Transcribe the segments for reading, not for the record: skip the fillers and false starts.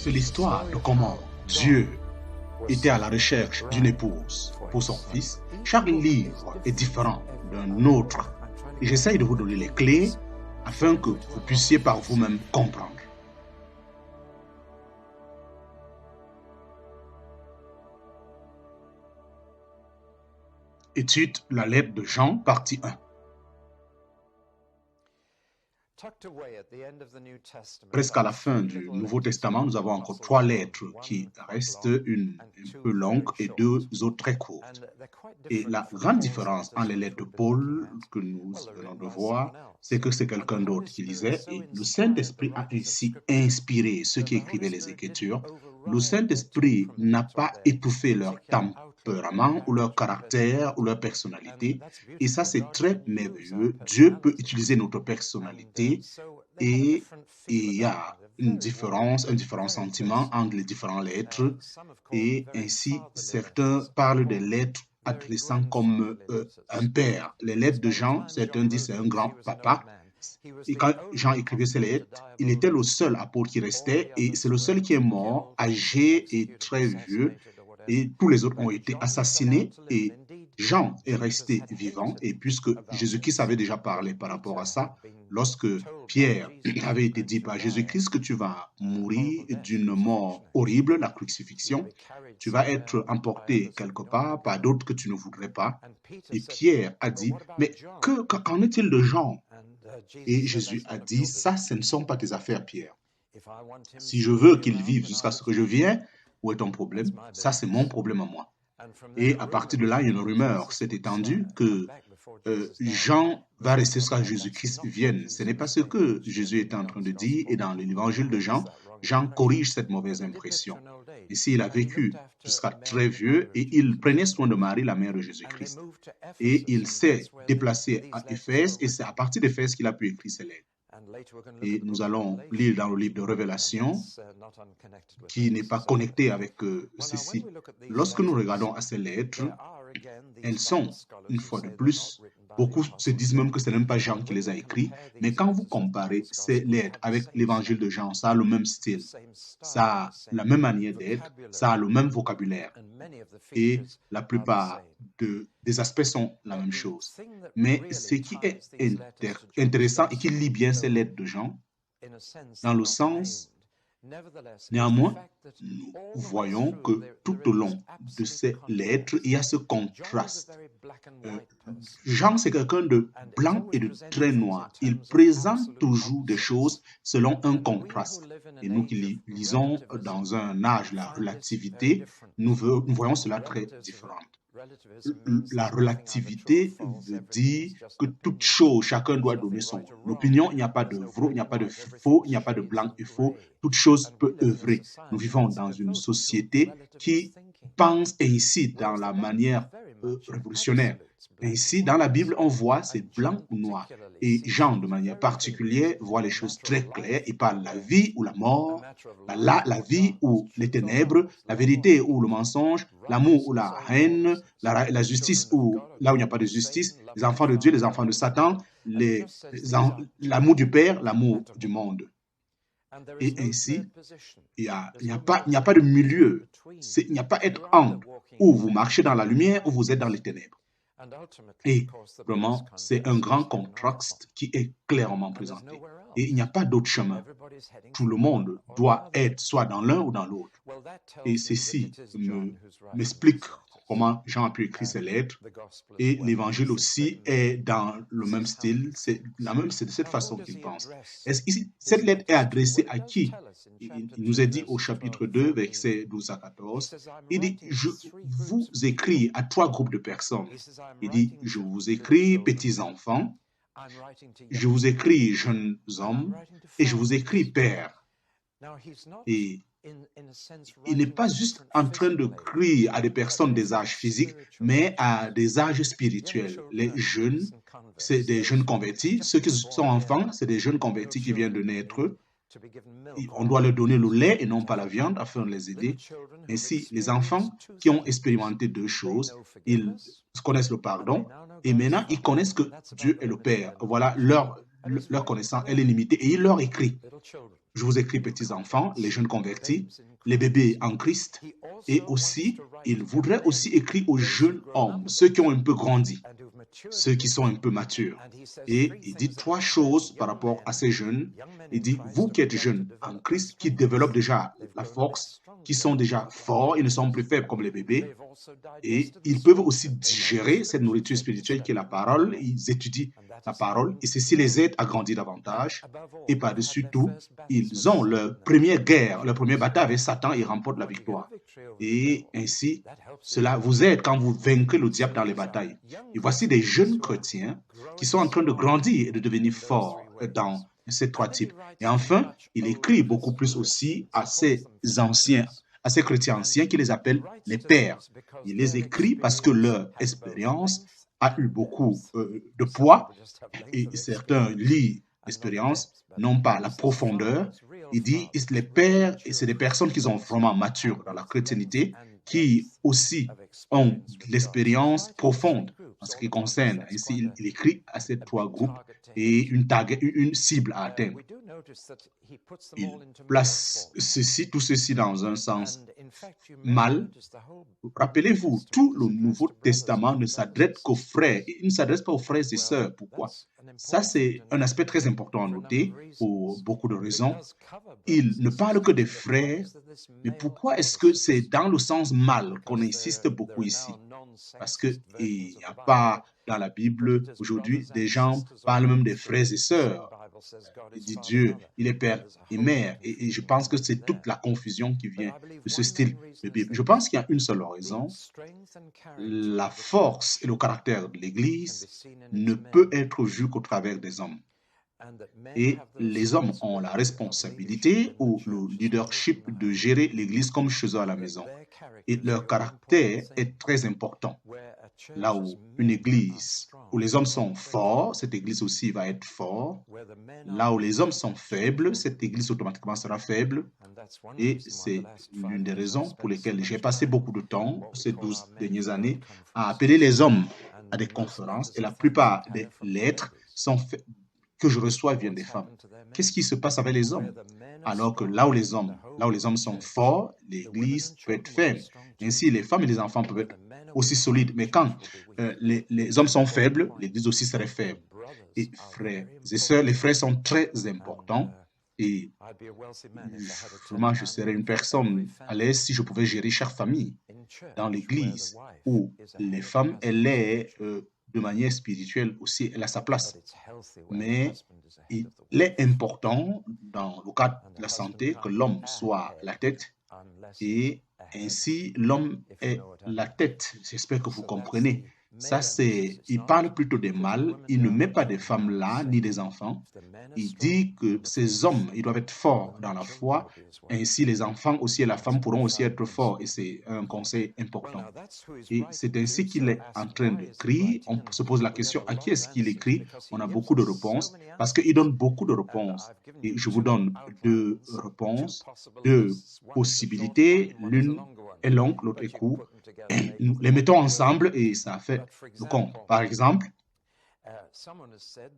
C'est l'histoire de comment Dieu était à la recherche d'une épouse pour son fils. Chaque livre est différent d'un autre. Et j'essaye de vous donner les clés afin que vous puissiez par vous-même comprendre. Étude la lettre de Jean, partie 1. Presque à la fin du Nouveau Testament, nous avons encore 3 lettres qui restent, une un peu longue et 2 autres très courtes. Et la grande différence entre les lettres de Paul que nous venons de voir, c'est que c'est quelqu'un d'autre qui lisait et le Saint-Esprit a ainsi inspiré ceux qui écrivaient les Écritures. Le Saint-Esprit n'a pas étouffé leur tempérament ou leur caractère ou leur personnalité. Et ça, c'est très merveilleux. Dieu peut utiliser notre personnalité et il y a une différence, un différent sentiment entre les différentes lettres. Et ainsi, certains parlent des lettres adressant comme un père. Les lettres de Jean, certains disent c'est un grand papa. Et quand Jean écrivait ses lettres, il était le seul apôtre qui restait et c'est le seul qui est mort, âgé et très vieux. Et tous les autres ont été assassinés et Jean est resté vivant. Et puisque Jésus-Christ avait déjà parlé par rapport à ça, lorsque Pierre avait été dit par Jésus-Christ que tu vas mourir d'une mort horrible, la crucifixion, tu vas être emporté quelque part par d'autres que tu ne voudrais pas. Et Pierre a dit, mais qu'en est-il de Jean? Et Jésus a dit, ça, ce ne sont pas tes affaires, Pierre. Si je veux qu'il vive jusqu'à ce que je vienne, où est ton problème? Ça, c'est mon problème à moi. Et à partir de là, il y a une rumeur s'est étendue que Jean va rester jusqu'à Jésus-Christ vienne. Ce n'est pas ce que Jésus est en train de dire. Et dans l'évangile de Jean, Jean corrige cette mauvaise impression. Ici, il a vécu jusqu'à très vieux et il prenait soin de Marie, la mère de Jésus-Christ. Et il s'est déplacé à Éphèse et c'est à partir d'Éphèse qu'il a pu écrire ses lettres. Et nous allons lire dans le livre de Révélation, qui n'est pas connecté avec ceci. Lorsque nous regardons à ces lettres, elles sont, une fois de plus, beaucoup se disent même que ce n'est même pas Jean qui les a écrits, mais quand vous comparez ces lettres avec l'évangile de Jean, ça a le même style, ça a la même manière d'être, ça a le même vocabulaire. Et la plupart des aspects sont la même chose. Mais ce qui est intéressant et qui lie bien ces lettres de Jean, dans le sens, néanmoins, nous voyons que tout au long de ces lettres, il y a ce contraste. Jean, c'est quelqu'un de blanc et de très noir. Il présente toujours des choses selon un contraste. Et nous qui lisons dans un âge, la relativité, nous voyons cela très différent. La relativité veut dire que toute chose, chacun doit donner son opinion. Il n'y a pas de vrai, il n'y a pas de faux, il n'y a pas de blanc et faux. Toute chose peut œuvrer. Nous vivons dans une société qui pense ainsi dans la manière révolutionnaire. Ainsi, dans la Bible, on voit c'est blanc ou noir. Et Jean, de manière particulière, voit les choses très claires. Il parle de la vie ou la mort, la vie ou les ténèbres, la vérité ou le mensonge, l'amour ou la haine, la justice ou là où il n'y a pas de justice, les enfants de Dieu, les enfants de Satan, l'amour du Père, l'amour du monde. Et ainsi, il n'y a pas de milieu. Il n'y a pas être entre où vous marchez dans la lumière ou vous êtes dans les ténèbres. Et vraiment, c'est un grand contraste qui est clairement présenté. Et il n'y a pas d'autre chemin. Tout le monde doit être soit dans l'un ou dans l'autre. Et ceci m'explique comment Jean a pu écrire ses lettres. Et l'évangile aussi est dans le même style. C'est de cette façon qu'il pense. Cette lettre est adressée à qui? Il nous est dit au chapitre 2, versets 12 à 14. Il dit, je vous écris à 3 groupes de personnes. Il dit, je vous écris petits enfants, je vous écris jeunes hommes, et je vous écris pères. Et il n'est pas juste en train de crier à des personnes des âges physiques, mais à des âges spirituels. Les jeunes, c'est des jeunes convertis. Ceux qui sont enfants, c'est des jeunes convertis qui viennent de naître. On doit leur donner le lait et non pas la viande afin de les aider. Ainsi, les enfants qui ont expérimenté 2 choses, ils connaissent le pardon et maintenant ils connaissent que Dieu est le Père. Voilà, leur connaissance, elle est limitée et il leur écrit. je vous écris petits enfants, les jeunes convertis, les bébés en Christ, et aussi, il voudrait aussi écrire aux jeunes hommes, ceux qui ont un peu grandi, ceux qui sont un peu matures. Et il dit 3 choses par rapport à ces jeunes. Il dit, vous qui êtes jeunes en Christ, qui développent déjà la force, qui sont déjà forts, ils ne sont plus faibles comme les bébés, et ils peuvent aussi digérer cette nourriture spirituelle qui est la parole, ils étudient la parole, et ceci les aide à grandir davantage. Et par-dessus tout, ils ont leur première guerre, leur première bataille avec Satan, ils remportent la victoire. Et ainsi, cela vous aide quand vous vaincrez le diable dans les batailles. Et voici des jeunes chrétiens qui sont en train de grandir et de devenir forts dans ces 3 types. Et enfin, il écrit beaucoup plus aussi à ces anciens, à ces chrétiens anciens qui les appellent les pères. Il les écrit parce que leur expérience a eu beaucoup de poids et certains lisent l'expérience, non pas la profondeur. Il dit les pères, et c'est des personnes qui sont vraiment matures dans la chrétienté, qui aussi ont l'expérience profonde en ce qui concerne. Ainsi, il écrit à ces 3 groupes et une cible à atteindre. Il place tout ceci dans un sens mal. Rappelez-vous, tout le Nouveau Testament ne s'adresse qu'aux frères. Il ne s'adresse pas aux frères et sœurs. Pourquoi? Ça, c'est un aspect très important à noter pour beaucoup de raisons. Il ne parle que des frères, mais pourquoi est-ce que c'est dans le sens mal qu'on insiste beaucoup ici? Parce qu'il n'y a pas dans la Bible aujourd'hui, des gens parlent même des frères et sœurs. Il dit Dieu, il est père et mère. Et je pense que c'est toute la confusion qui vient de ce style de Bible. Je pense qu'il y a une seule raison. La force et le caractère de l'Église ne peut être vu qu'au travers des hommes. Et les hommes ont la responsabilité ou le leadership de gérer l'Église comme chez eux à la maison. Et leur caractère est très important. Là où une église, où les hommes sont forts, cette église aussi va être forte. Là où les hommes sont faibles, cette église automatiquement sera faible. Et c'est l'une des raisons pour lesquelles j'ai passé beaucoup de temps, ces 12 dernières années, à appeler les hommes à des conférences. Et la plupart des lettres que je reçois viennent des femmes. Qu'est-ce qui se passe avec les hommes? Alors que là où les hommes sont forts, l'église peut être faible. Ainsi, les femmes et les enfants peuvent être aussi solides. Mais quand les hommes sont faibles, l'église aussi serait faible. Et frères et sœurs, les frères sont très importants. Et vraiment, je serais une personne à l'aise si je pouvais gérer chaque famille dans l'église où les femmes, elles est de manière spirituelle aussi, elle a sa place. Mais il est important, dans le cadre de la santé, que l'homme soit la tête et ainsi l'homme est la tête. J'espère que vous comprenez. Ça, il parle plutôt des mâles. Il ne met pas des femmes là, ni des enfants. Il dit que ces hommes, ils doivent être forts dans la foi. Ainsi, les enfants aussi et la femme pourront aussi être forts. Et c'est un conseil important. Et c'est ainsi qu'il est en train d'écrire. On se pose la question, à qui est-ce qu'il écrit? On a beaucoup de réponses parce qu'il donne beaucoup de réponses. Et je vous donne 2 réponses, 2 possibilités. L'une est longue, l'autre est courte. Nous les mettons ensemble et ça fait le compte. Par exemple,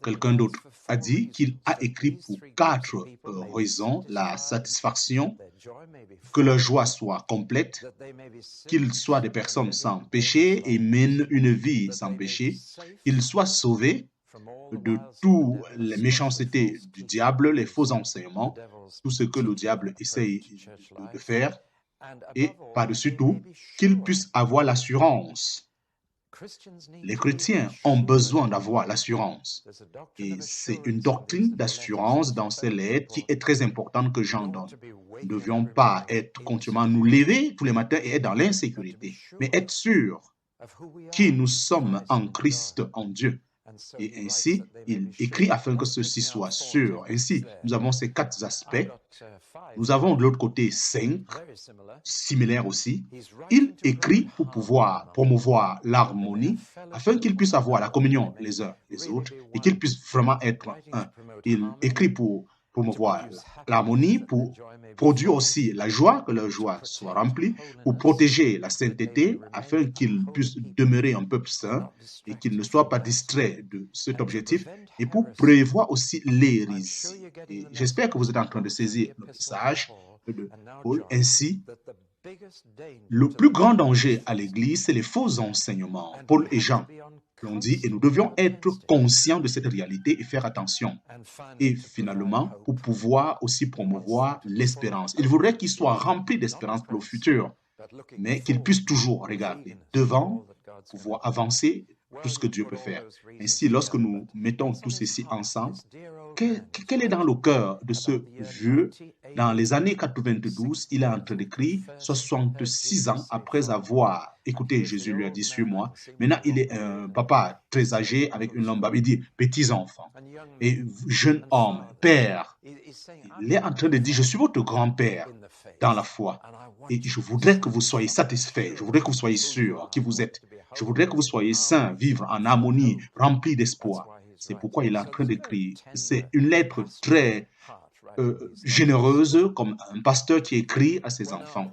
quelqu'un d'autre a dit qu'il a écrit pour 4 raisons: la satisfaction, que leur joie soit complète, qu'ils soient des personnes sans péché et mènent une vie sans péché, qu'ils soient sauvés de toutes les méchancetés du diable, les faux enseignements, tout ce que le diable essaye de faire, et par-dessus tout, qu'ils puissent avoir l'assurance. Les chrétiens ont besoin d'avoir l'assurance. Et c'est une doctrine d'assurance dans ces lettres qui est très importante que Jean donne. Nous ne devions pas être continuellement nous lever tous les matins et être dans l'insécurité, mais être sûrs qui nous sommes en Christ, en Dieu. Et ainsi, il écrit afin que ceci soit sûr. Ainsi, nous avons ces 4 aspects. Nous avons de l'autre côté 5, similaires aussi. Il écrit pour pouvoir promouvoir l'harmonie afin qu'ils puissent avoir la communion les uns les autres et qu'ils puissent vraiment être un. Il écrit pour promouvoir l'harmonie, pour produire aussi la joie, que leur joie soit remplie, pour protéger la sainteté, afin qu'ils puissent demeurer un peuple saint et qu'ils ne soient pas distraits de cet objectif, et pour prévoir aussi l'hérésie. Et j'espère que vous êtes en train de saisir le message de Paul. Ainsi, le plus grand danger à l'Église, c'est les faux enseignements. Paul et Jean l'ont dit, et nous devions être conscients de cette réalité et faire attention. Et finalement, pour pouvoir aussi promouvoir l'espérance. Il voudrait qu'ils soient remplis d'espérance pour le futur, mais qu'ils puissent toujours regarder devant, pouvoir avancer tout ce que Dieu peut faire. Ainsi, lorsque nous mettons tout ceci ensemble, quel est dans le cœur de ce vieux? Dans les années 92, il est en train d'écrire 66 ans après avoir écouté Jésus lui a dit, suis-moi. Maintenant, il est un papa très âgé avec une langue, il dit petits-enfants et jeune homme, père. Il est en train de dire, je suis votre grand-père dans la foi et je voudrais que vous soyez satisfaits, je voudrais que vous soyez sûrs qui vous êtes. Je voudrais que vous soyez saints, vivre en harmonie, remplis d'espoir. C'est pourquoi il est en train d'écrire. C'est une lettre très généreuse, comme un pasteur qui écrit à ses enfants.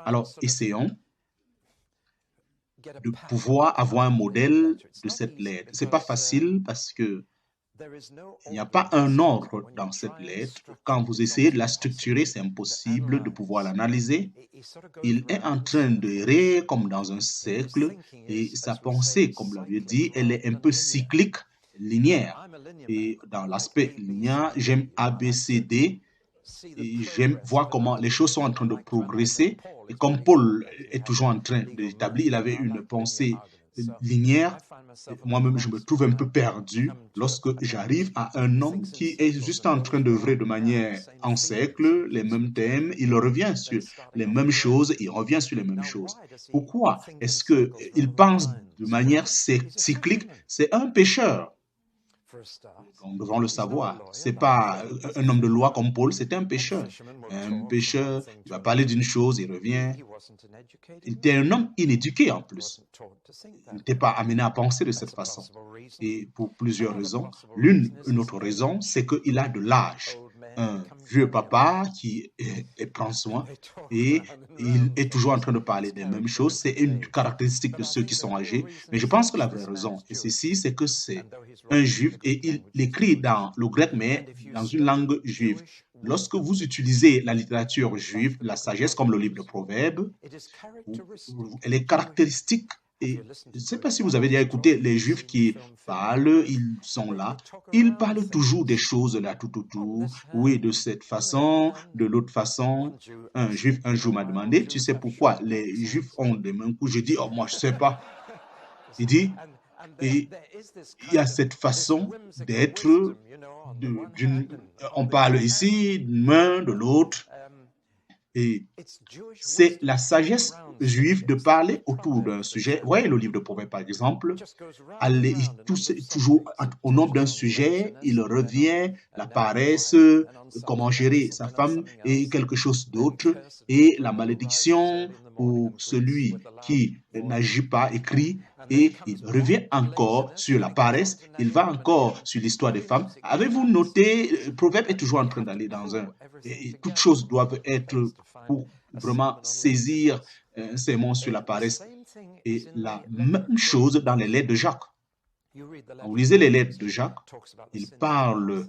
Alors, essayons de pouvoir avoir un modèle de cette lettre. Ce n'est pas facile parce que il n'y a pas un ordre dans cette lettre. Quand vous essayez de la structurer, c'est impossible de pouvoir l'analyser. Il est en train d'errer comme dans un cercle et sa pensée, comme l'avait dit, elle est un peu cyclique, linéaire. Et dans l'aspect linéaire, j'aime ABCD et j'aime voir comment les choses sont en train de progresser. Et comme Paul est toujours en train d'établir, il avait une pensée linéaire. Moi-même, je me trouve un peu perdu lorsque j'arrive à un homme qui est juste en train d'œuvrer de manière en cercle, les mêmes thèmes, il revient sur les mêmes choses, il revient sur les mêmes choses. Pourquoi est-ce qu'il pense de manière cyclique? C'est un pécheur. Nous devons le savoir. Ce n'est pas un homme de loi comme Paul, c'est un pécheur. Un pécheur, il va parler d'une chose, il revient. Il était un homme inéduqué en plus. Il n'était pas amené à penser de cette façon. Et pour plusieurs raisons. Une autre raison, c'est qu'il a de l'âge. Un vieux papa qui prend soin et il est toujours en train de parler des mêmes choses. C'est une caractéristique de ceux qui sont âgés. Mais je pense que la vraie raison, et ceci, c'est que c'est un juif et il écrit dans le grec, mais dans une langue juive. Lorsque vous utilisez la littérature juive, la sagesse, comme le livre de Proverbes, elle est caractéristique. Et je ne sais pas si vous avez déjà écouté les Juifs qui parlent, ils sont là, ils parlent toujours des choses là tout autour, oui, de cette façon, de l'autre façon. Un Juif un jour m'a demandé, tu sais pourquoi les Juifs ont des mêmes coups? Je dis, oh moi je ne sais pas. Il dit, et il y a cette façon d'être, on parle ici d'une main, de l'autre. Et c'est la sagesse juive de parler autour d'un sujet. Vous voyez le livre de Proverbes, par exemple, toujours au nom d'un sujet, il revient, la paresse, comment gérer sa femme et quelque chose d'autre, et la malédiction pour celui qui n'agit pas, écrit, et il revient encore sur la paresse, il va encore sur l'histoire des femmes. Avez-vous noté, Proverbe est toujours en train d'aller dans un... Et toutes choses doivent être pour vraiment saisir un sermon sur la paresse. Et la même chose dans les lettres de Jacques. Quand vous lisez les lettres de Jacques, il parle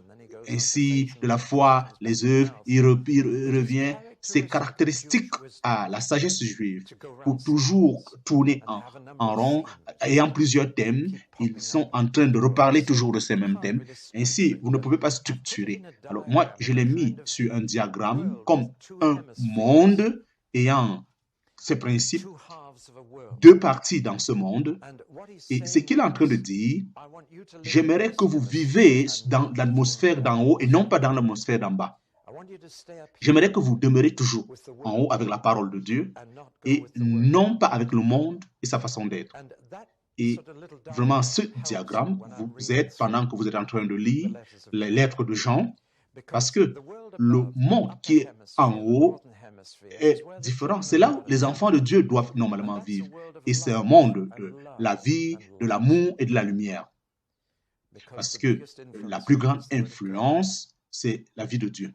ainsi de la foi, les œuvres, il revient. C'est caractéristique à la sagesse juive pour toujours tourner en rond, ayant plusieurs thèmes. Ils sont en train de reparler toujours de ces mêmes thèmes. Ainsi, vous ne pouvez pas structurer. Alors moi, je l'ai mis sur un diagramme comme un monde ayant ces principes, deux parties dans ce monde. Et ce qu'il est en train de dire, j'aimerais que vous vivez dans l'atmosphère d'en haut et non pas dans l'atmosphère d'en bas. J'aimerais que vous demeurez toujours en haut avec la parole de Dieu et non pas avec le monde et sa façon d'être. Et vraiment, ce diagramme, vous êtes, pendant que vous êtes en train de lire les lettres de Jean, parce que le monde qui est en haut est différent. C'est là où les enfants de Dieu doivent normalement vivre. Et c'est un monde de la vie, de l'amour et de la lumière. Parce que la plus grande influence c'est la vie de Dieu.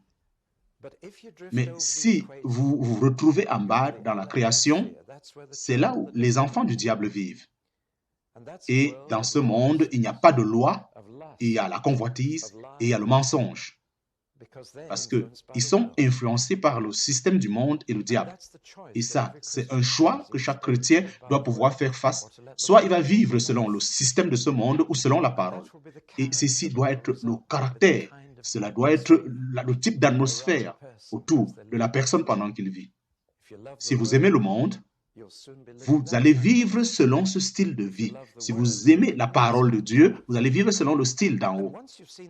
Mais si vous vous retrouvez en bas dans la création, c'est là où les enfants du diable vivent. Et dans ce monde, il n'y a pas de loi, il y a la convoitise et il y a le mensonge. Parce qu'ils sont influencés par le système du monde et le diable. Et ça, c'est un choix que chaque chrétien doit pouvoir faire face. Soit il va vivre selon le système de ce monde ou selon la parole. Et ceci doit être le caractère, cela doit être le type d'atmosphère autour de la personne pendant qu'il vit. Si vous aimez le monde, vous allez vivre selon ce style de vie. Si vous aimez la parole de Dieu, vous allez vivre selon le style d'en haut.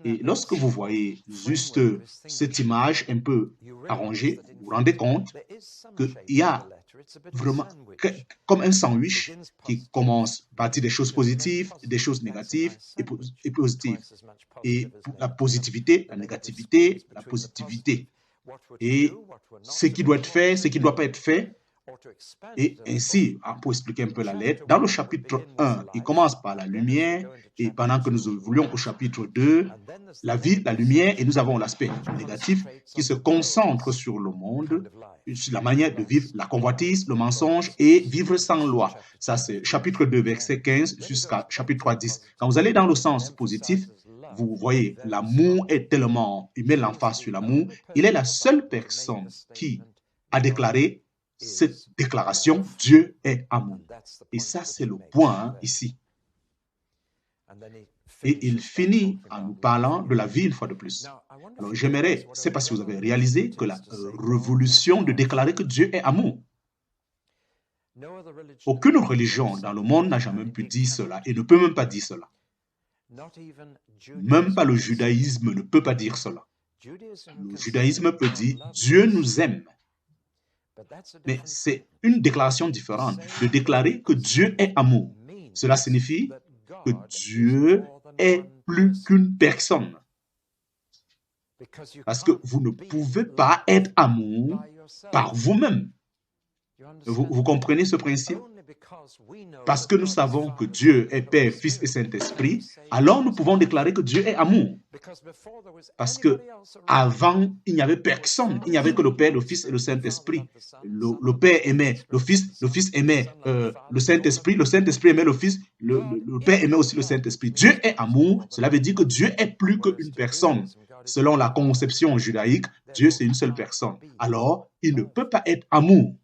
Et lorsque vous voyez juste cette image un peu arrangée, vous vous rendez compte qu'il y a vraiment comme un sandwich qui commence par dire des choses positives, des choses négatives et positives. Et la positivité, la négativité, la positivité. Et ce qui doit être fait, ce qui ne doit pas être fait. Et ainsi, pour expliquer un peu la lettre, dans le chapitre 1, il commence par la lumière, et pendant que nous évoluons au chapitre 2, la vie, la lumière, et nous avons l'aspect négatif qui se concentre sur le monde, sur la manière de vivre, la convoitise, le mensonge et vivre sans loi. Ça, c'est chapitre 2, verset 15 jusqu'à chapitre 3, 10. Quand vous allez dans le sens positif, vous voyez, l'amour est tellement, il met l'emphase sur l'amour, il est la seule personne qui a déclaré cette déclaration, Dieu est amour. Et ça, c'est le point ici. Et il finit en nous parlant de la vie une fois de plus. Alors, j'aimerais, je ne sais pas si vous avez réalisé que la révolution de déclarer que Dieu est amour. Aucune religion dans le monde n'a jamais pu dire cela et ne peut même pas dire cela. Même pas le judaïsme ne peut pas dire cela. Le judaïsme peut dire Dieu nous aime. Mais c'est une déclaration différente de déclarer que Dieu est amour. Cela signifie que Dieu est plus qu'une personne. Parce que vous ne pouvez pas être amour par vous-même. Vous comprenez ce principe? Parce que nous savons que Dieu est Père, Fils et Saint-Esprit, alors nous pouvons déclarer que Dieu est amour. Parce que avant, il n'y avait personne. Il n'y avait que le Père, le Fils et le Saint-Esprit. Le Père aimait le Fils aimait le Saint-Esprit aimait le Fils, le Père aimait aussi le Saint-Esprit. Dieu est amour, cela veut dire que Dieu est plus qu'une personne. Selon la conception judaïque, Dieu c'est une seule personne. Alors, il ne peut pas être amour.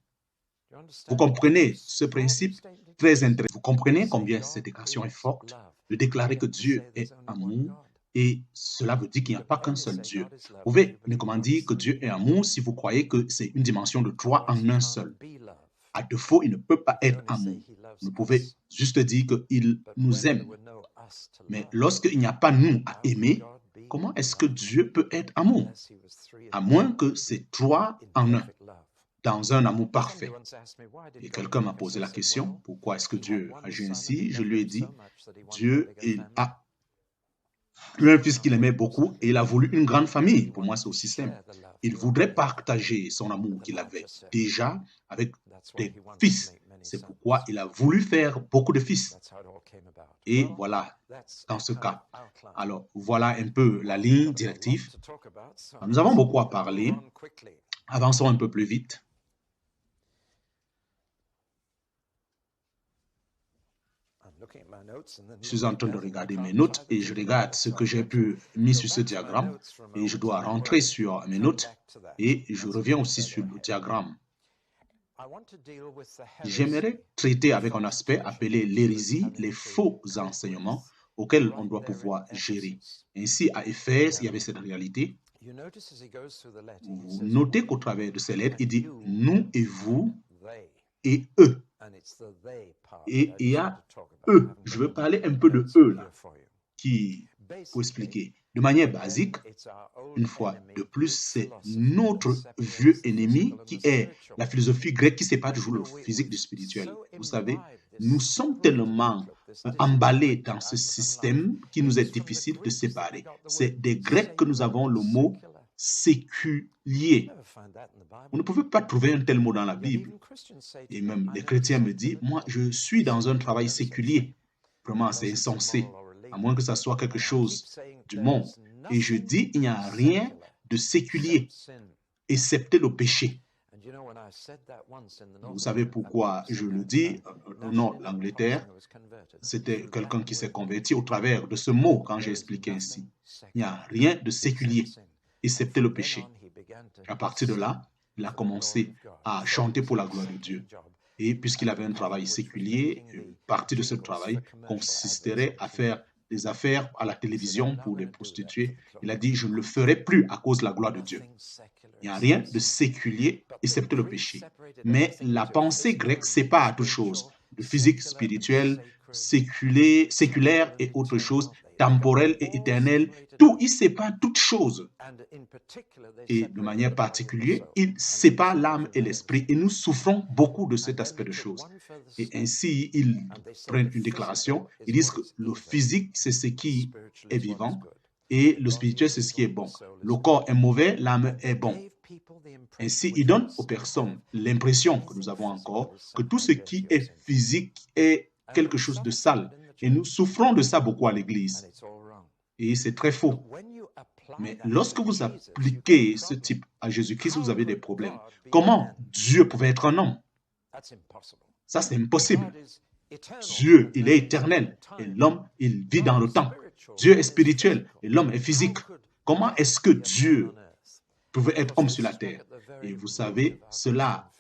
Vous comprenez ce principe très intéressant. Vous comprenez combien cette déclaration est forte de déclarer que Dieu est amour et cela veut dire qu'il n'y a pas qu'un seul Dieu. Vous pouvez uniquement dire que Dieu est amour si vous croyez que c'est une dimension de trois en un seul. À défaut, il ne peut pas être amour. Vous pouvez juste dire qu'il nous aime. Mais lorsqu'il n'y a pas nous à aimer, comment est-ce que Dieu peut être amour? À moins que c'est trois en un. Dans un amour parfait. Et quelqu'un m'a posé la question, pourquoi est-ce que Dieu agit ainsi? Je lui ai dit, Dieu, il a eu un fils qu'il aimait beaucoup et il a voulu une grande famille. Pour moi, c'est aussi simple. Il voudrait partager son amour qu'il avait déjà avec des fils. C'est pourquoi il a voulu faire beaucoup de fils. Et voilà, dans ce cas. Alors, voilà un peu la ligne directive. Nous avons beaucoup à parler. Avançons un peu plus vite. Je suis en train de regarder mes notes et je regarde ce que j'ai pu mettre sur ce diagramme et je dois rentrer sur mes notes et je reviens aussi sur le diagramme. J'aimerais traiter avec un aspect appelé l'hérésie, les faux enseignements auxquels on doit pouvoir gérer. Ainsi, à Éphèse, il y avait cette réalité. Vous notez qu'au travers de ces lettres, il dit « nous et vous et eux ». Et il y a eux, je veux parler un peu de eux là, qui, pour expliquer, de manière basique, une fois de plus, c'est notre vieux ennemi qui est la philosophie grecque qui sépare toujours le physique du spirituel. Vous savez, nous sommes tellement emballés dans ce système qu'il nous est difficile de séparer. C'est des Grecs que nous avons le mot séculier. Vous ne pouvez pas trouver un tel mot dans la Bible. Et même les chrétiens me disent, moi, je suis dans un travail séculier. Vraiment, c'est insensé. à moins que ça soit quelque chose du monde. Et je dis, il n'y a rien de séculier, excepté le péché. Vous savez pourquoi je le dis? Non, l'Angleterre, c'était quelqu'un qui s'est converti au travers de ce mot quand j'ai expliqué ainsi. Il n'y a rien de séculier, excepté le péché. À partir de là, il a commencé à chanter pour la gloire de Dieu. Et puisqu'il avait un travail séculier, une partie de ce travail consisterait à faire des affaires à la télévision pour des prostituées. Il a dit, je ne le ferai plus à cause de la gloire de Dieu. Il n'y a rien de séculier, excepté le péché. Mais la pensée grecque sépare toutes choses, de physique, spirituelle, séculaire et autre chose, temporelle et éternelle. Tout, il sépare toutes choses. Et de manière particulière, il sépare l'âme et l'esprit. Et nous souffrons beaucoup de cet aspect de choses. Et ainsi, ils prennent une déclaration. Ils disent que le physique, c'est ce qui est vivant. Et le spirituel, c'est ce qui est bon. Le corps est mauvais, l'âme est bon. Ainsi, il donne aux personnes l'impression que nous avons encore que tout ce qui est physique est quelque chose de sale. Et nous souffrons de ça beaucoup à l'Église. Et c'est très faux. Mais lorsque vous appliquez ce type à Jésus-Christ, vous avez des problèmes. Comment Dieu pouvait être un homme? Ça, c'est impossible. Dieu, il est éternel. Et l'homme, il vit dans le temps. Dieu est spirituel et l'homme est physique. Comment est-ce que Dieu pouvait être homme sur la terre? Et vous savez, cela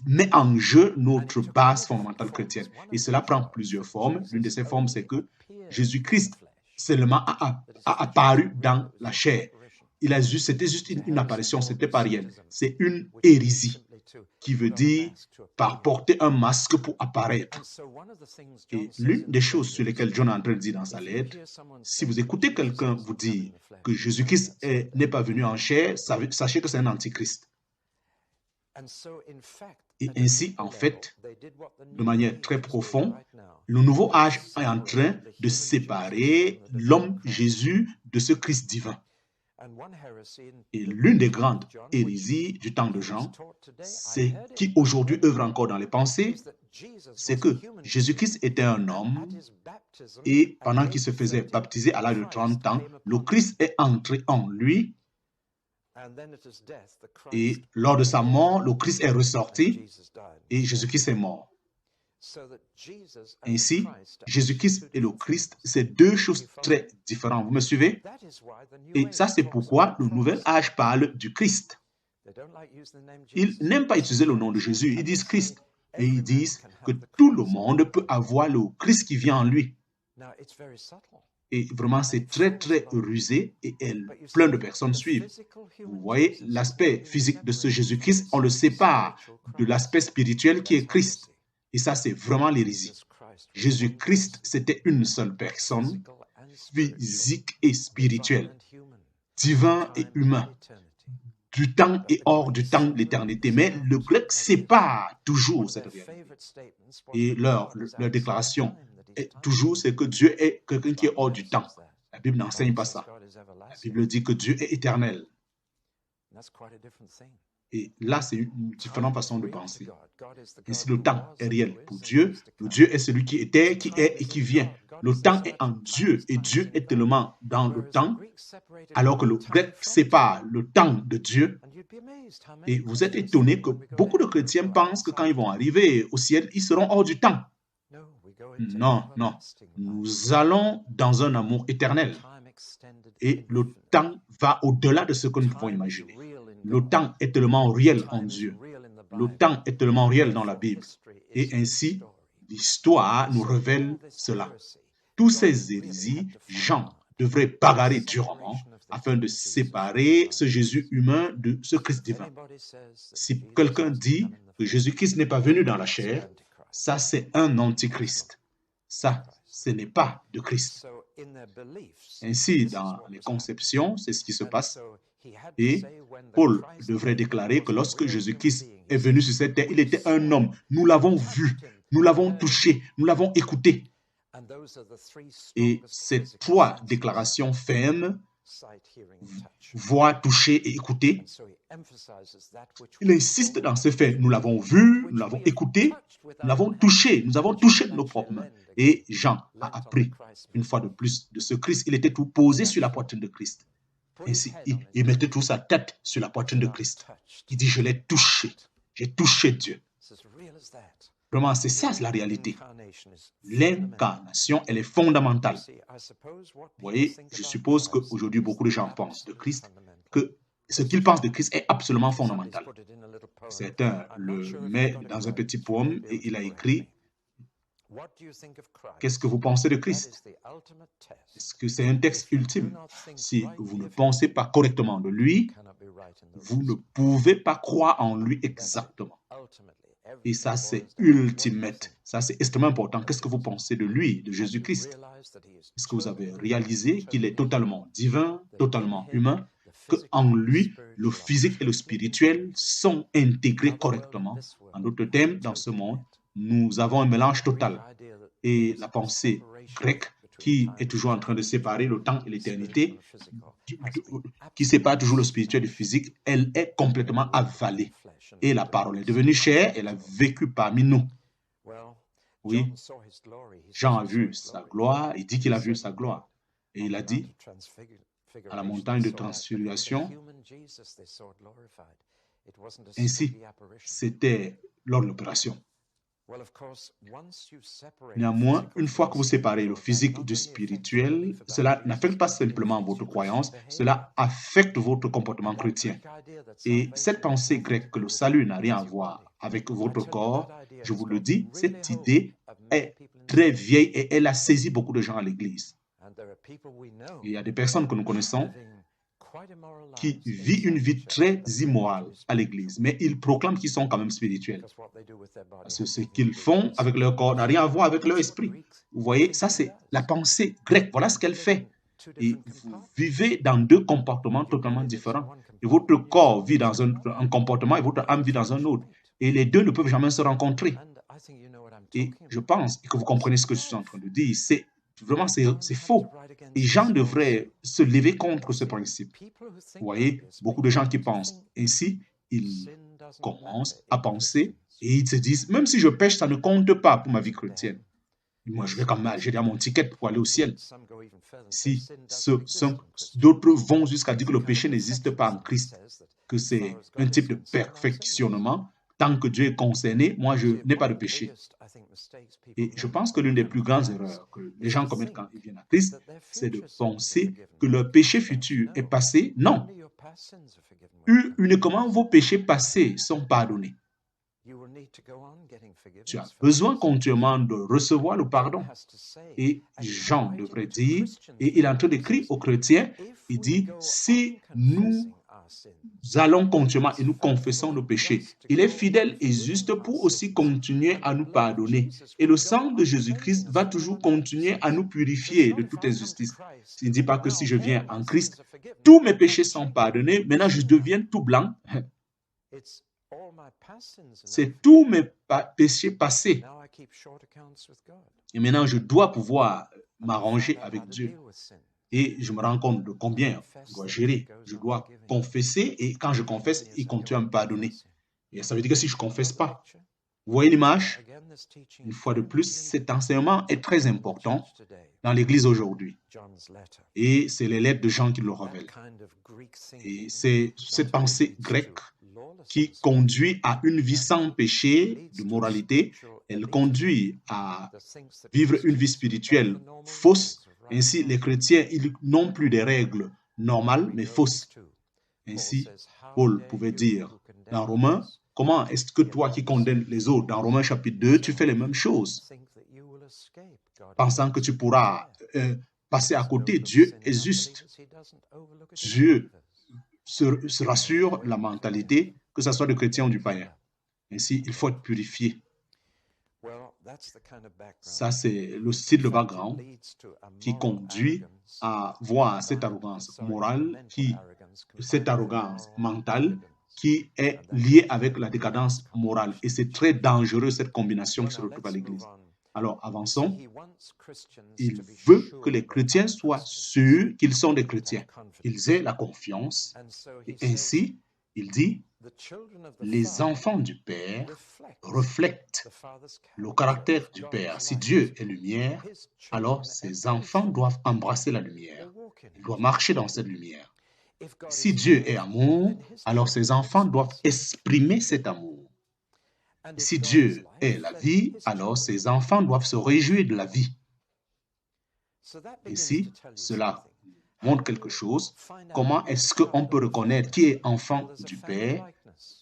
met en jeu notre base fondamentale chrétienne. Et cela prend plusieurs formes. L'une de ces formes, c'est que Jésus-Christ seulement a apparu dans la chair. C'était juste une apparition, ce n'était pas réel. C'est une hérésie qui veut dire par porter un masque pour apparaître. Et l'une des choses sur lesquelles John est en train de dire dans sa lettre, si vous écoutez quelqu'un vous dire que Jésus-Christ n'est pas venu en chair, sachez que c'est un antichrist. Et ainsi, en fait, de manière très profonde, le nouveau âge est en train de séparer l'homme Jésus de ce Christ divin. Et l'une des grandes hérésies du temps de Jean, c'est qui aujourd'hui œuvre encore dans les pensées, c'est que Jésus-Christ était un homme et pendant qu'il se faisait baptiser à l'âge de 30 ans, le Christ est entré en lui et lors de sa mort, le Christ est ressorti et Jésus-Christ est mort. Ainsi, Jésus-Christ et le Christ, c'est deux choses très différentes. Vous me suivez? Et ça, c'est pourquoi le nouvel âge parle du Christ. Ils n'aiment pas utiliser le nom de Jésus, ils disent Christ. Et ils disent que tout le monde peut avoir le Christ qui vient en lui. Et vraiment, c'est très, très rusé et plein de personnes suivent. Vous voyez, l'aspect physique de ce Jésus-Christ, on le sépare de l'aspect spirituel qui est Christ. Et ça, c'est vraiment l'hérésie. Jésus-Christ, c'était une seule personne, physique et spirituelle, divin et humain, du temps et hors du temps de l'éternité. Mais le grec sépare toujours cette réalité. Et leur déclaration est toujours, c'est que Dieu est quelqu'un qui est hors du temps. La Bible n'enseigne pas ça. La Bible dit que Dieu est éternel. Et là, c'est une différente façon de penser. Ainsi, le temps est réel pour Dieu. Le Dieu est celui qui était, qui est et qui vient. Le temps est en Dieu et Dieu est tellement dans le temps, alors que le grec sépare le temps de Dieu. Et vous êtes étonné que beaucoup de chrétiens pensent que quand ils vont arriver au ciel, ils seront hors du temps. Non, non. Nous allons dans un amour éternel. Et le temps va au-delà de ce que nous pouvons imaginer. Le temps est tellement réel en Dieu. Le temps est tellement réel dans la Bible. Et ainsi, l'histoire nous révèle cela. Tous ces hérésies, Jean devrait bagarrer durement afin de séparer ce Jésus humain de ce Christ divin. Si quelqu'un dit que Jésus-Christ n'est pas venu dans la chair, ça c'est un antichrist. Ça, ce n'est pas de Christ. Ainsi, dans les conceptions, c'est ce qui se passe. Et Paul devrait déclarer que lorsque Jésus-Christ est venu sur cette terre, il était un homme. Nous l'avons vu, nous l'avons touché, nous l'avons écouté. Et ces trois déclarations fermes, voir, toucher et écouter, il insiste dans ce fait. Nous l'avons vu, nous l'avons écouté, nous l'avons touché, nous avons touché de nos propres mains. Et Jean a appris une fois de plus de ce Christ. Il était tout posé sur la poitrine de Christ. Ainsi, il mettait toute sa tête sur la poitrine de Christ. Il dit, je l'ai touché. J'ai touché Dieu. Vraiment, c'est ça la réalité. L'incarnation, elle est fondamentale. Vous voyez, je suppose qu'aujourd'hui, beaucoup de gens pensent de Christ, que ce qu'ils pensent de Christ est absolument fondamental. Certains le mettent dans un petit poème et il a écrit « Qu'est-ce que vous pensez de Christ ?» Est-ce que c'est un texte ultime? Si vous ne pensez pas correctement de lui, vous ne pouvez pas croire en lui exactement. Et ça, c'est ultimate. Ça, c'est extrêmement important. Qu'est-ce que vous pensez de lui, de Jésus-Christ? Est-ce que vous avez réalisé qu'il est totalement divin, totalement humain, qu'en lui, le physique et le spirituel sont intégrés correctement? En d'autres termes, dans ce monde, nous avons un mélange total. Et la pensée grecque, qui est toujours en train de séparer le temps et l'éternité, qui sépare toujours le spirituel du physique, elle est complètement avalée. Et la parole est devenue chair, elle a vécu parmi nous. Oui, Jean a vu sa gloire, il dit qu'il a vu sa gloire. Et il a dit, à la montagne de transfiguration, ainsi, c'était lors de l'opération. Néanmoins, une fois que vous séparez le physique du spirituel, cela n'affecte pas simplement votre croyance, cela affecte votre comportement chrétien. Et cette pensée grecque que le salut n'a rien à voir avec votre corps, je vous le dis, cette idée est très vieille et elle a saisi beaucoup de gens à l'Église. Il y a des personnes que nous connaissons qui vivent une vie très immorale à l'Église, mais ils proclament qu'ils sont quand même spirituels. Parce que ce qu'ils font avec leur corps n'a rien à voir avec leur esprit. Vous voyez, ça c'est la pensée grecque, voilà ce qu'elle fait. Et vous vivez dans deux comportements totalement différents. Et votre corps vit dans un comportement et votre âme vit dans un autre. Et les deux ne peuvent jamais se rencontrer. Et je pense que vous comprenez ce que je suis en train de dire. C'est vraiment, c'est faux. Et Jean devrait se lever contre ce principe. Vous voyez, beaucoup de gens qui pensent ainsi, ils commencent à penser et ils se disent, même si je pêche, ça ne compte pas pour ma vie chrétienne. Moi, je vais quand même, j'ai déjà mon ticket pour aller au ciel. Si d'autres vont jusqu'à dire que le péché n'existe pas en Christ, que c'est un type de perfectionnement, tant que Dieu est concerné, moi, je n'ai pas de péché. Et je pense que l'une des plus grandes erreurs que les gens commettent quand ils viennent à Christ, c'est de penser que leur péché futur est passé. Non. Uniquement vos péchés passés sont pardonnés. Tu as besoin continuellement de recevoir le pardon. Et Jean devrait dire, et il est en train d'écrire aux chrétiens, il dit, si nous allons continuellement et nous confessons nos péchés, il est fidèle et juste pour aussi continuer à nous pardonner. Et le sang de Jésus-Christ va toujours continuer à nous purifier de toute injustice. Il ne dit pas que si je viens en Christ, tous mes péchés sont pardonnés, maintenant je deviens tout blanc. C'est tous mes péchés passés. Et maintenant, je dois pouvoir m'arranger avec Dieu. Et je me rends compte de combien je dois gérer. Je dois confesser et quand je confesse, il continue à me pardonner. Et ça veut dire que si je ne confesse pas, vous voyez l'image? Une fois de plus, cet enseignement est très important dans l'Église aujourd'hui. Et c'est les lettres de Jean qui le révèlent. Et c'est cette pensée grecque qui conduit à une vie sans péché, de moralité. Elle conduit à vivre une vie spirituelle fausse. Ainsi, les chrétiens, ils n'ont plus des règles normales, mais fausses. Ainsi, Paul pouvait dire dans Romains, comment est-ce que toi qui condamnes les autres, dans Romains chapitre 2, tu fais les mêmes choses, pensant que tu pourras passer à côté. Dieu est juste. Dieu se rassure la mentalité, que ce soit du chrétien ou du païen. Ainsi, il faut être purifié. Ça, c'est le style de background qui conduit à voir cette arrogance morale, cette arrogance mentale qui est liée avec la décadence morale. Et c'est très dangereux, cette combinaison qui se retrouve à l'Église. Alors, avançons. Il veut que les chrétiens soient sûrs qu'ils sont des chrétiens, qu'ils aient la confiance. Et ainsi, il dit, Les enfants du Père reflètent le caractère du Père. Si Dieu est lumière, alors ses enfants doivent embrasser la lumière. Ils doivent marcher dans cette lumière. Si Dieu est amour, alors ses enfants doivent exprimer cet amour. Si Dieu est la vie, alors ses enfants doivent se réjouir de la vie. Ici, cela montre quelque chose. Comment est-ce qu'on peut reconnaître qui est enfant du Père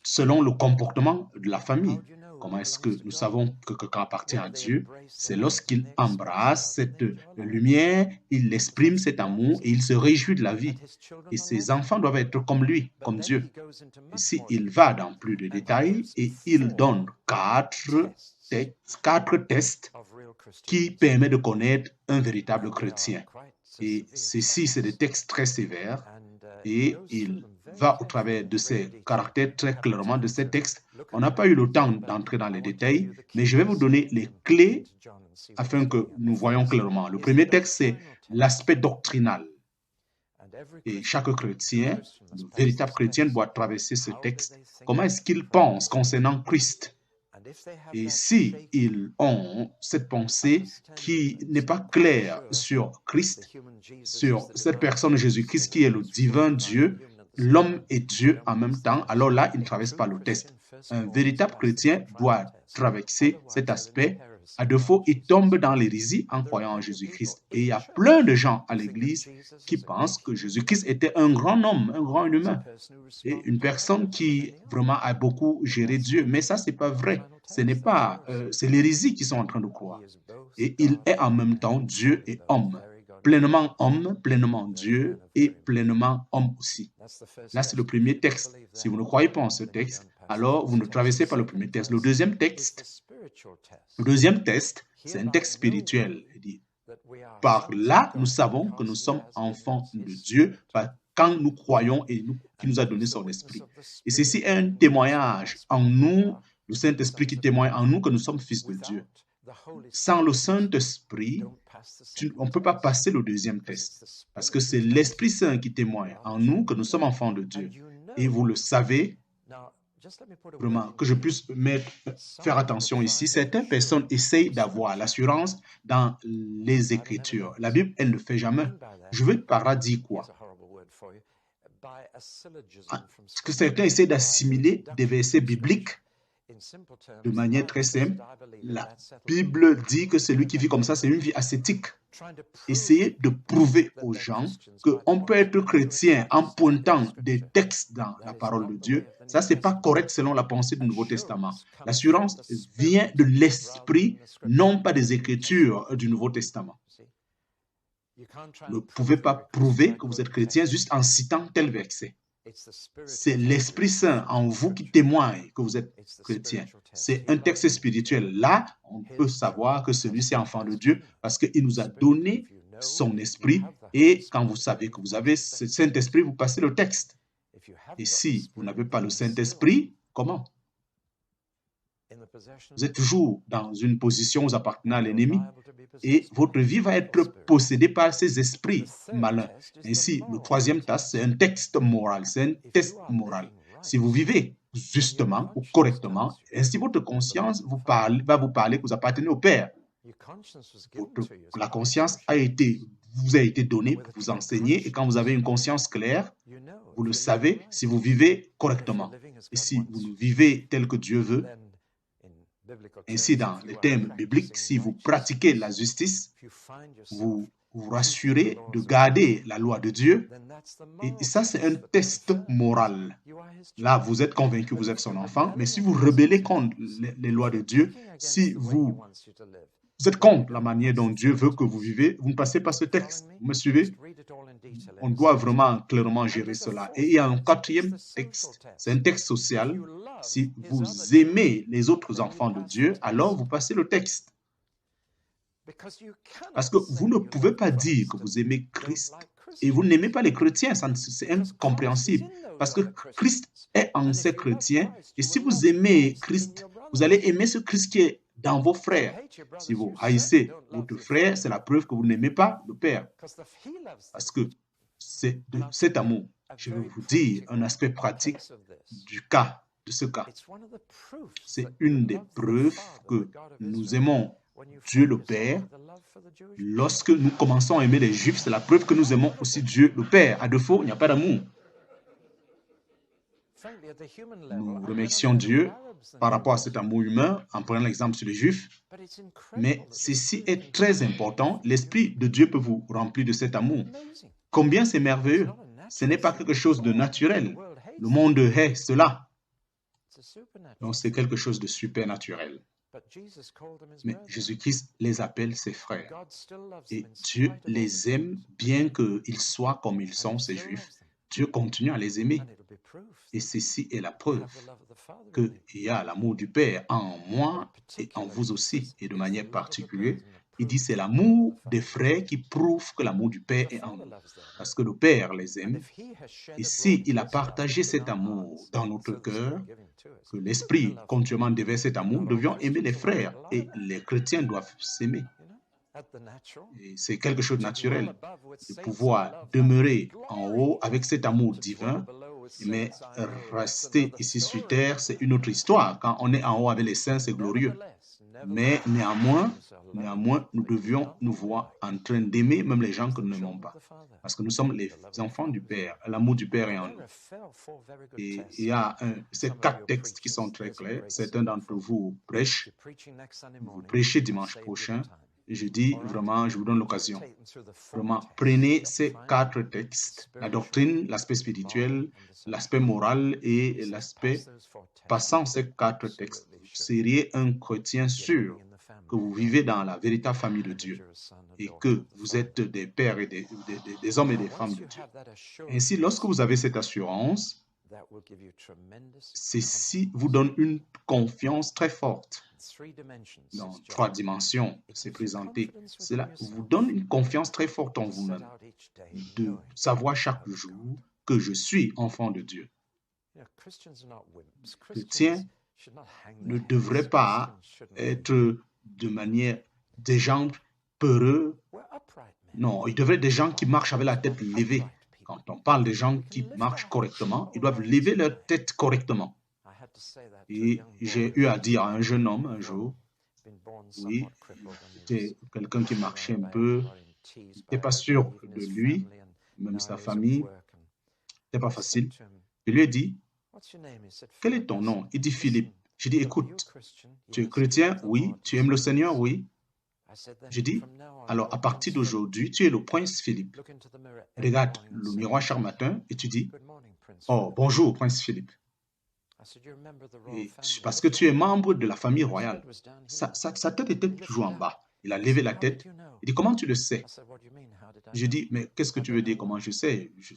selon le comportement de la famille? Comment est-ce que nous savons que quelqu'un appartient à Dieu? C'est lorsqu'il embrasse cette lumière, il exprime cet amour et il se réjouit de la vie. Et ses enfants doivent être comme lui, comme Dieu. Ici, il va dans plus de détails et il donne quatre tests qui permettent de connaître un véritable chrétien. Et ceci, c'est des textes très sévères et il va au travers de ces caractères très clairement de ces textes. On n'a pas eu le temps d'entrer dans les détails, mais je vais vous donner les clés afin que nous voyons clairement. Le premier texte, c'est l'aspect doctrinal. Et chaque chrétien, le véritable chrétien, doit traverser ce texte. Comment est-ce qu'il pense concernant Christ? Et s'ils ont cette pensée qui n'est pas claire sur Christ, sur cette personne Jésus-Christ qui est le divin Dieu, l'homme et Dieu en même temps, alors là, il ne traverse pas le test. Un véritable chrétien doit traverser cet aspect. À défaut, il tombe dans l'hérésie en croyant en Jésus-Christ. Et il y a plein de gens à l'Église qui pensent que Jésus-Christ était un grand homme, un grand humain, et une personne qui vraiment a beaucoup géré Dieu. Mais ça, ce n'est pas vrai. Ce n'est pas, c'est l'hérésie qu'ils sont en train de croire. Et il est en même temps Dieu et homme, pleinement Dieu et pleinement homme aussi. Là, c'est le premier texte. Si vous ne croyez pas en ce texte, alors vous ne traversez pas le premier texte. Le deuxième texte, c'est un texte spirituel. Il dit, par là, nous savons que nous sommes enfants de Dieu quand nous croyons et qui nous a donné son esprit. Et ceci est un témoignage en nous, le Saint-Esprit qui témoigne en nous que nous sommes fils de Dieu. Sans le Saint-Esprit, on ne peut pas passer le deuxième test, parce que c'est l'Esprit Saint qui témoigne en nous que nous sommes enfants de Dieu. Et vous le savez, vraiment, que je puisse faire attention ici. Certaines personnes essayent d'avoir l'assurance dans les Écritures. La Bible, elle ne le fait jamais. Je veux par là dire quoi? Parce que certains essaient d'assimiler des versets bibliques de manière très simple. La Bible dit que celui qui vit comme ça, c'est une vie ascétique. Essayez de prouver aux gens qu'on peut être chrétien en pointant des textes dans la parole de Dieu. Ça, ce n'est pas correct selon la pensée du Nouveau Testament. L'assurance vient de l'Esprit, non pas des Écritures du Nouveau Testament. Vous ne pouvez pas prouver que vous êtes chrétien juste en citant tel verset. C'est l'Esprit Saint en vous qui témoigne que vous êtes chrétien. C'est un texte spirituel. Là, on peut savoir que celui-ci est enfant de Dieu parce qu'il nous a donné son esprit. Et quand vous savez que vous avez ce Saint-Esprit, vous passez le texte. Et si vous n'avez pas le Saint-Esprit, comment? Vous êtes toujours dans une position où vous appartenez à l'ennemi et votre vie va être possédée par ces esprits malins. Ainsi, le troisième test, c'est un texte moral, c'est un test moral. Si vous vivez justement ou correctement, ainsi votre conscience va vous parler que vous appartenez au Père. La conscience vous a été donnée pour vous enseigner et quand vous avez une conscience claire, vous le savez si vous vivez correctement. Et si vous vivez tel que Dieu veut, ainsi, dans les termes bibliques, si vous pratiquez la justice, vous vous rassurez de garder la loi de Dieu. Et ça, c'est un test moral. Là, vous êtes convaincu que vous êtes son enfant, mais si vous rebellez contre les lois de Dieu, si vous êtes contre la manière dont Dieu veut que vous vivez, vous ne passez pas ce texte. Vous me suivez? On doit vraiment clairement gérer cela. Et il y a un quatrième texte, c'est un texte social. Si vous aimez les autres enfants de Dieu, alors vous passez le texte. Parce que vous ne pouvez pas dire que vous aimez Christ et vous n'aimez pas les chrétiens, c'est incompréhensible. Parce que Christ est en ces chrétiens et si vous aimez Christ, vous allez aimer ce Christ qui est dans vos frères. Si vous haïssez votre frère, c'est la preuve que vous n'aimez pas le Père. Parce que c'est de cet amour Je vais vous dire un aspect pratique de ce cas. C'est une des preuves que nous aimons Dieu le Père. Lorsque nous commençons à aimer les Juifs, c'est la preuve que nous aimons aussi Dieu le Père. À défaut, il n'y a pas d'amour. Nous remercions Dieu par rapport à cet amour humain en prenant l'exemple sur les Juifs. Mais ceci est très important. L'Esprit de Dieu peut vous remplir de cet amour. Combien c'est merveilleux. Ce n'est pas quelque chose de naturel. Le monde hait cela. Donc c'est quelque chose de supernaturel. Mais Jésus-Christ les appelle ses frères. Et Dieu les aime bien qu'ils soient comme ils sont, ces Juifs. Dieu continue à les aimer. Et ceci est la preuve qu'il y a l'amour du Père en moi et en vous aussi. Et de manière particulière, il dit c'est l'amour des frères qui prouve que l'amour du Père est en nous. Parce que le Père les aime. Et s'il a partagé cet amour dans notre cœur, que l'Esprit continuellement déverse cet amour, nous devions aimer les frères. Et les chrétiens doivent s'aimer. C'est quelque chose de naturel de pouvoir demeurer en haut avec cet amour divin, mais rester ici sur terre, c'est une autre histoire. Quand on est en haut avec les saints, c'est glorieux. Mais néanmoins, nous devions nous voir en train d'aimer même les gens que nous n'aimons pas. Parce que nous sommes les enfants du Père. L'amour du Père est en nous. Et il y a ces 4 textes qui sont très clairs. Certains d'entre vous prêchent. Vous prêchez dimanche prochain. Je dis vraiment, je vous donne l'occasion. Vraiment, prenez ces 4 textes, la doctrine, l'aspect spirituel, l'aspect moral et l'aspect passant ces 4 textes. Vous seriez un chrétien sûr que vous vivez dans la véritable famille de Dieu et que vous êtes des pères et des hommes et des femmes de Dieu. Ainsi, lorsque vous avez cette assurance, ceci vous donne une confiance très forte. Dans 3 dimensions, c'est présenté. Cela vous donne une confiance très forte en vous-même, de savoir chaque jour que je suis enfant de Dieu. Chrétiens ne devraient pas être de manière des gens peureux. Non, ils devraient être des gens qui marchent avec la tête levée. Quand on parle des gens qui marchent correctement, ils doivent lever leur tête correctement. Et j'ai eu à dire à un jeune homme un jour, oui, c'était quelqu'un qui marchait un peu, je n'étais pas sûr de lui, même sa famille, c'était pas facile. Je lui ai dit, quel est ton nom? Il dit Philippe. J'ai dit, écoute, tu es chrétien? Oui. Tu aimes le Seigneur? Oui. J'ai dit, alors à partir d'aujourd'hui, tu es le prince Philippe. Regarde le miroir chaque matin et tu dis, oh, bonjour, prince Philippe. Et parce que tu es membre de la famille royale. Sa tête était toujours en bas. Il a levé la tête. Il dit, comment tu le sais? Je dis, mais qu'est-ce que tu veux dire, comment je sais? Je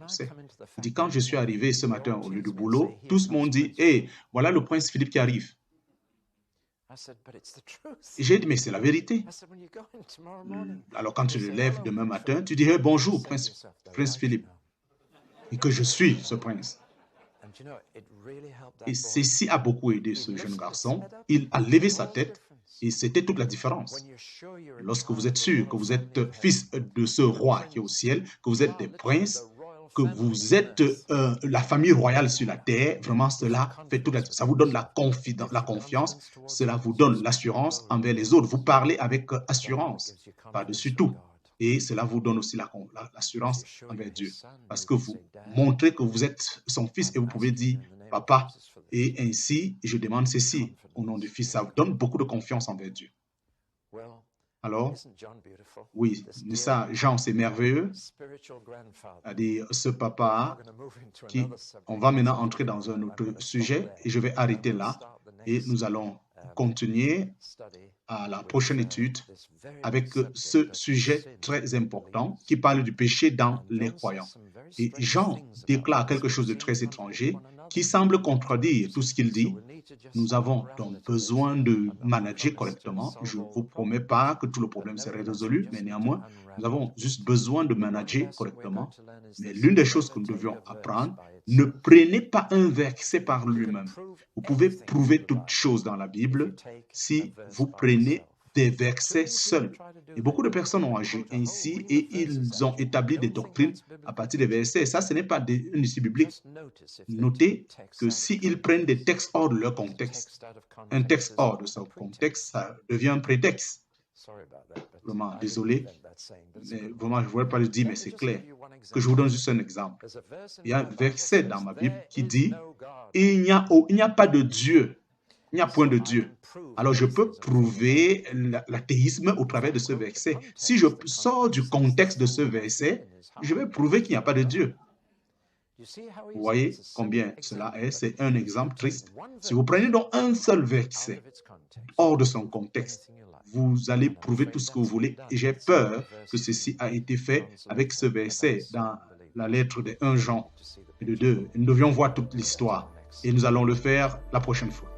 sais. Il dit, quand je suis arrivé ce matin au lieu de boulot, tous m'ont dit, hé, voilà le prince Philippe qui arrive. Et j'ai dit, mais c'est la vérité. Alors quand tu le lèves demain matin, tu dis, hey, bonjour, prince Philippe. Et que je suis ce prince. Et ceci a beaucoup aidé ce jeune garçon. Il a levé sa tête et c'était toute la différence. Lorsque vous êtes sûr que vous êtes fils de ce roi qui est au ciel, que vous êtes des princes, que vous êtes la famille royale sur la terre, vraiment cela fait toute la différence. Ça vous donne la confiance, cela vous donne l'assurance envers les autres. Vous parlez avec assurance, par-dessus tout. Et cela vous donne aussi l'assurance envers Dieu. Parce que vous montrez que vous êtes son fils et vous pouvez dire « Papa ». Et ainsi, je demande ceci au nom du Fils. Ça vous donne beaucoup de confiance envers Dieu. Alors, oui, ça, Jean, c'est merveilleux. C'est-à-dire, ce papa, on va maintenant entrer dans un autre sujet et je vais arrêter là et nous allons continuer à la prochaine étude avec ce sujet très important qui parle du péché dans les croyants. Et Jean déclare quelque chose de très étranger qui semble contredire tout ce qu'il dit. Nous avons donc besoin de manager correctement. Je ne vous promets pas que tout le problème serait résolu, mais néanmoins, nous avons juste besoin de manager correctement. Mais l'une des choses que nous devions apprendre, ne prenez pas un verset par lui-même. Vous pouvez prouver toutes choses dans la Bible si vous prenez des versets seuls. Et beaucoup de personnes ont agi ainsi et ils ont établi des doctrines à partir des versets. Ça, ce n'est pas une issue biblique. Notez que s'ils prennent des textes hors de leur contexte, un texte hors de son contexte, ça devient un prétexte. Vraiment, désolé, mais vraiment, je ne voudrais pas le dire, mais c'est clair. Que je vous donne juste un exemple. Il y a un verset dans ma Bible qui dit « Il n'y a pas de Dieu, il n'y a point de Dieu ». Alors, je peux prouver l'athéisme au travers de ce verset. Si je sors du contexte de ce verset, je vais prouver qu'il n'y a pas de Dieu. Vous voyez combien cela est? C'est un exemple triste. Si vous prenez donc un seul verset hors de son contexte, vous allez prouver tout ce que vous voulez. Et j'ai peur que ceci a été fait avec ce verset dans la lettre de 1 Jean et de 2. Nous devions voir toute l'histoire et nous allons le faire la prochaine fois.